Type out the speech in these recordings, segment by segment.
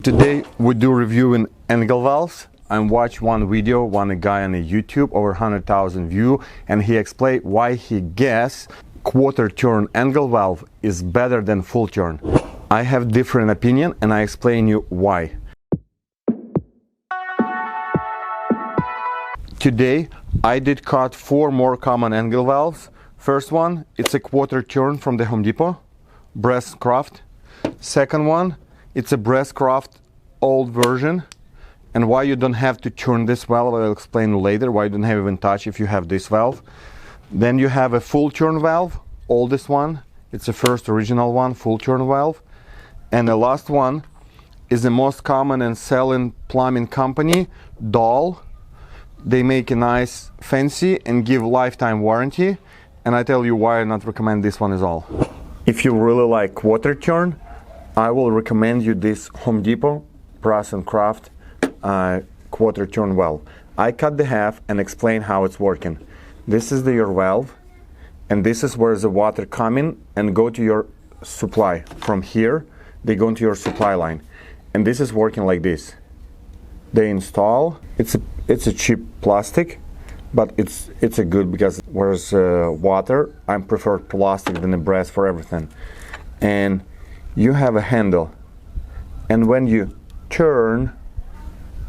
Today we do reviewing angle valves. I watched one video, one guy on YouTube, over 100,000 view, and he explained why he guess quarter turn angle valve is better than full turn. I have different opinion and I explain you why. Today I did cut 4 more common angle valves. First one, it's a quarter turn from the Home Depot, Bresscraft. Second one, it's a Bresscraft old version, and why you don't have to turn this valve I'll explain later, why you don't have even touch if you have this valve. Then you have a full turn valve, oldest one, it's the first original one, full turn valve. And the last one is the most common and selling plumbing company, Dahl. They make a nice fancy and give lifetime warranty, and I tell you why I not recommend this one at all. If you really like quarter turn, I will recommend you this Home Depot Bresscraft quarter turn valve. I cut the half and explain how it's working. This is your valve, and this is where the water coming and go to your supply. From here, they go into your supply line, and this is working like this. They install. It's a cheap plastic, but it's a good because where's water, I prefer plastic than the brass for everything. And you have a handle, and when you turn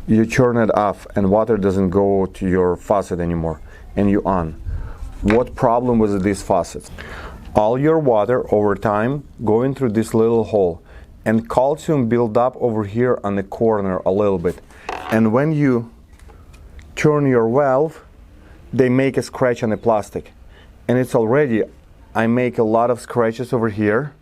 it off and water doesn't go to your faucet anymore, and you on. What problem with these faucets? All your water over time going through this little hole, and calcium build up over here on the corner a little bit, and when you turn your valve, they make a scratch on the plastic, and it's already, I make a lot of scratches over here.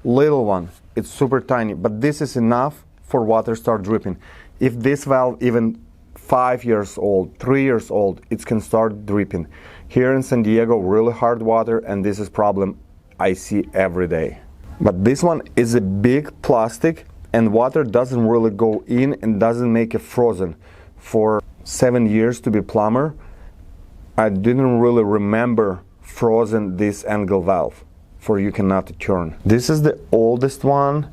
Little one, it's super tiny, but this is enough for water start dripping. If this valve even 5 years old, 3 years old, it can start dripping. Here in San Diego, really hard water, and this is problem I see every day. But this one is a big plastic, and water doesn't really go in and doesn't make it frozen. For 7 years to be plumber, I didn't really remember frozen this angle valve. For you cannot turn. This is the oldest one,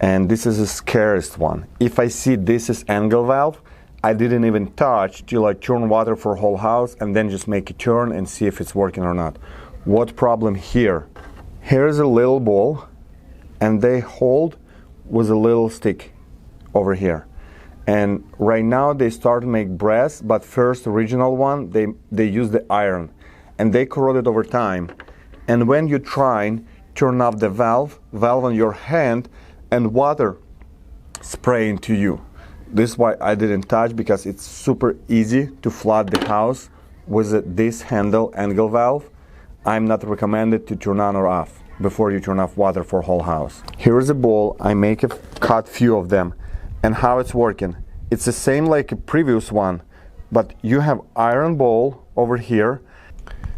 and this is the scariest one. If I see this is angle valve, I didn't even touch till I turn water for whole house and then just make a turn and see if it's working or not. What problem here? Here's a little ball, and they hold with a little stick over here. And right now they start to make brass, but first original one, they use the iron, and they corroded over time. And when you try and turn off the valve on your hand, and water spray into you. This is why I didn't touch, because it's super easy to flood the house with this handle angle valve. I'm not recommended to turn on or off before you turn off water for whole house. Here is a bowl. I make a cut few of them, and how it's working. It's the same like a previous one, but you have iron bowl over here.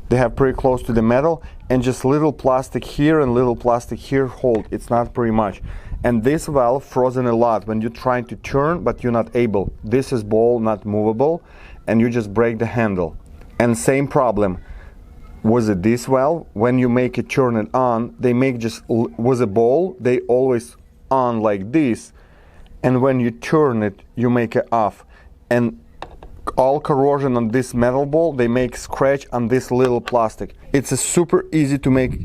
They have pretty close to the metal, and just little plastic here and little plastic here hold. It's not pretty much. And this valve frozen a lot when you're trying to turn, but you're not able. This is ball not movable, and you just break the handle. And same problem with this valve. When you make it turn it on, they make just with a ball, they always on like this. And when you turn it, you make it off. And all corrosion on this metal ball, they make scratch on this little plastic. It's a super easy to make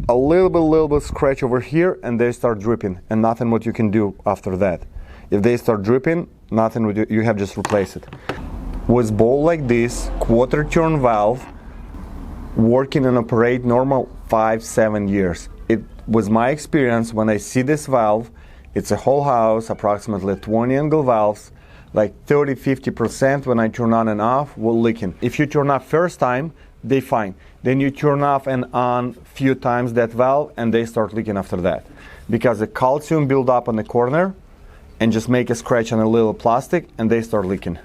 a little bit scratch over here, and they start dripping, and nothing what you can do after that. If they start dripping, nothing would you have just replace it. With ball like this, quarter turn valve, working and operate normal 5-7 years. It was my experience when I see this valve, it's a whole house, approximately 20 angle valves, like 30-50% when I turn on and off will leaking. If you turn off first time, they fine. Then you turn off and on few times that valve, and they start leaking after that, because the calcium build up on the corner and just make a scratch on a little plastic, and they start leaking.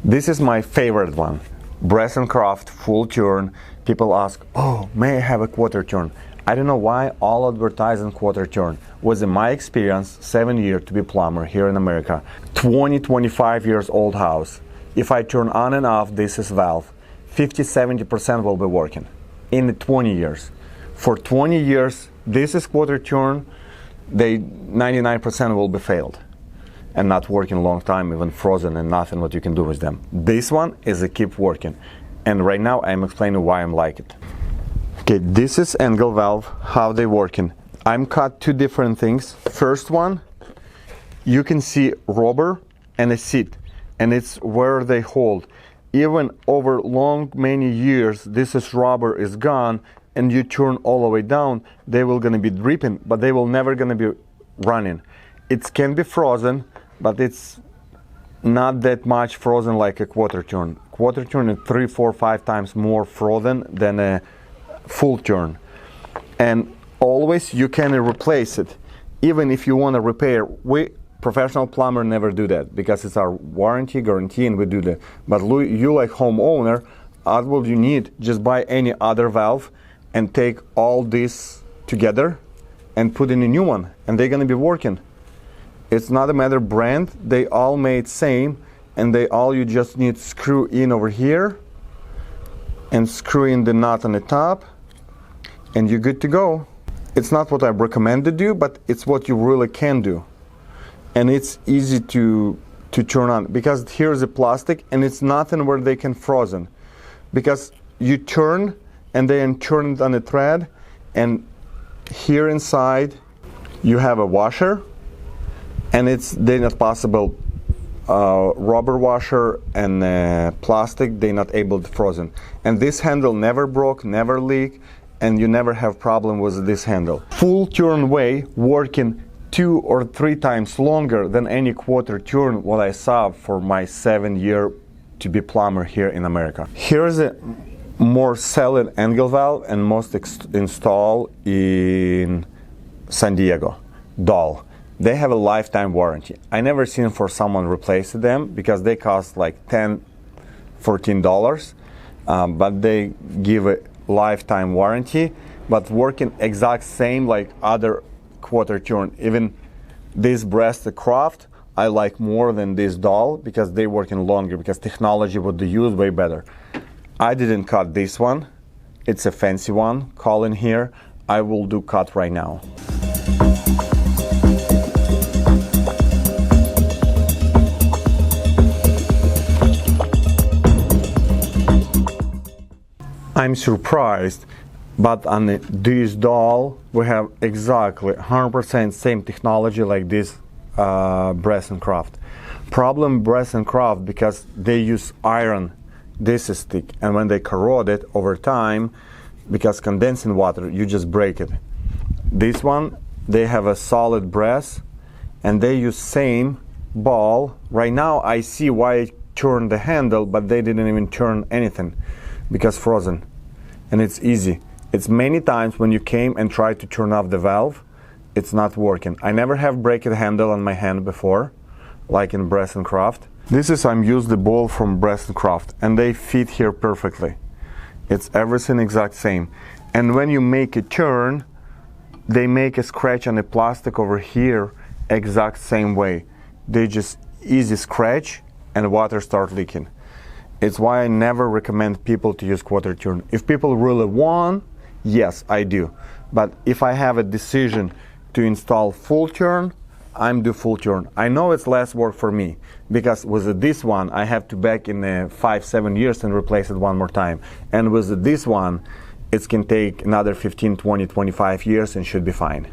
This is my favorite one, Bresscraft full turn. People ask, oh, may I have a quarter turn? I don't know why all advertising quarter turn. Was in my experience 7 years to be plumber here in America, 20-25 years old house. If I turn on and off this is valve, 50-70% will be working in 20 years. For 20 years, this is quarter turn, they 99% will be failed. and not working a long time, even frozen and nothing what you can do with them. This one is a keep working, and right now I'm explaining why I'm like it. Okay, this is angle valve, how they working. I'm cut two different things. First one, you can see rubber and a seat, and it's where they hold. Even over long many years, this is rubber is gone, and you turn all the way down, they will gonna be dripping, but they will never gonna be running. It can be frozen, but it's not that much frozen like a quarter turn. Quarter turn is 3, 4, 5 times more frozen than a full turn. And always you can replace it. Even if you want to repair, we professional plumber never do that because it's our warranty, guarantee, and we do that. But you like homeowner, what will you need? Just buy any other valve and take all this together and put in a new one, and they're gonna be working. It's not a matter of brand, they all made same, and you just need screw in over here and screw in the nut on the top, and you're good to go. It's not what I recommend to do, but it's what you really can do. And it's easy to turn on, because here's the plastic and it's nothing where they can frozen. Because you turn and then turn it on a thread, and here inside you have a washer, and they're not possible rubber washer and plastic, they're not able to frozen. And this handle never broke, never leak, and you never have problem with this handle. Full turn way working 2 or 3 times longer than any quarter turn what I saw for my 7-year to be plumber here in America. Here's a more selling angle valve and most installed in San Diego, dahl. They have a lifetime warranty. I never seen for someone replace them because they cost like $10, $14, but they give a lifetime warranty, but working exact same like other quarter turn. Even this breast craft I like more than this dahl because they working longer, because technology what they use way better. I didn't cut this one, it's a fancy one, call in here, I will do cut right now. I'm surprised, but on this dahl we have exactly 100% same technology like this Brass and Craft. Problem Brass and Craft because they use iron, this is thick, and when they corrode it over time, because condensing water, you just break it. This one, they have a solid brass, and they use same ball. Right now I see why I turned the handle, but they didn't even turn anything because frozen, and it's easy. It's many times when you came and tried to turn off the valve, it's not working. I never have break the handle on my hand before, like in Brass and Craft. This is I'm used the ball from Brass and Craft, and they fit here perfectly. It's everything exact same. And when you make a turn, they make a scratch on the plastic over here exact same way. They just easy scratch and water start leaking. It's why I never recommend people to use quarter turn. If people really want, yes, I do. But if I have a decision to install full turn, I'm do full turn. I know it's less work for me because with this one I have to back in 5-7 years and replace it one more time. And with this one, it can take another 15, 20, 25 years and should be fine.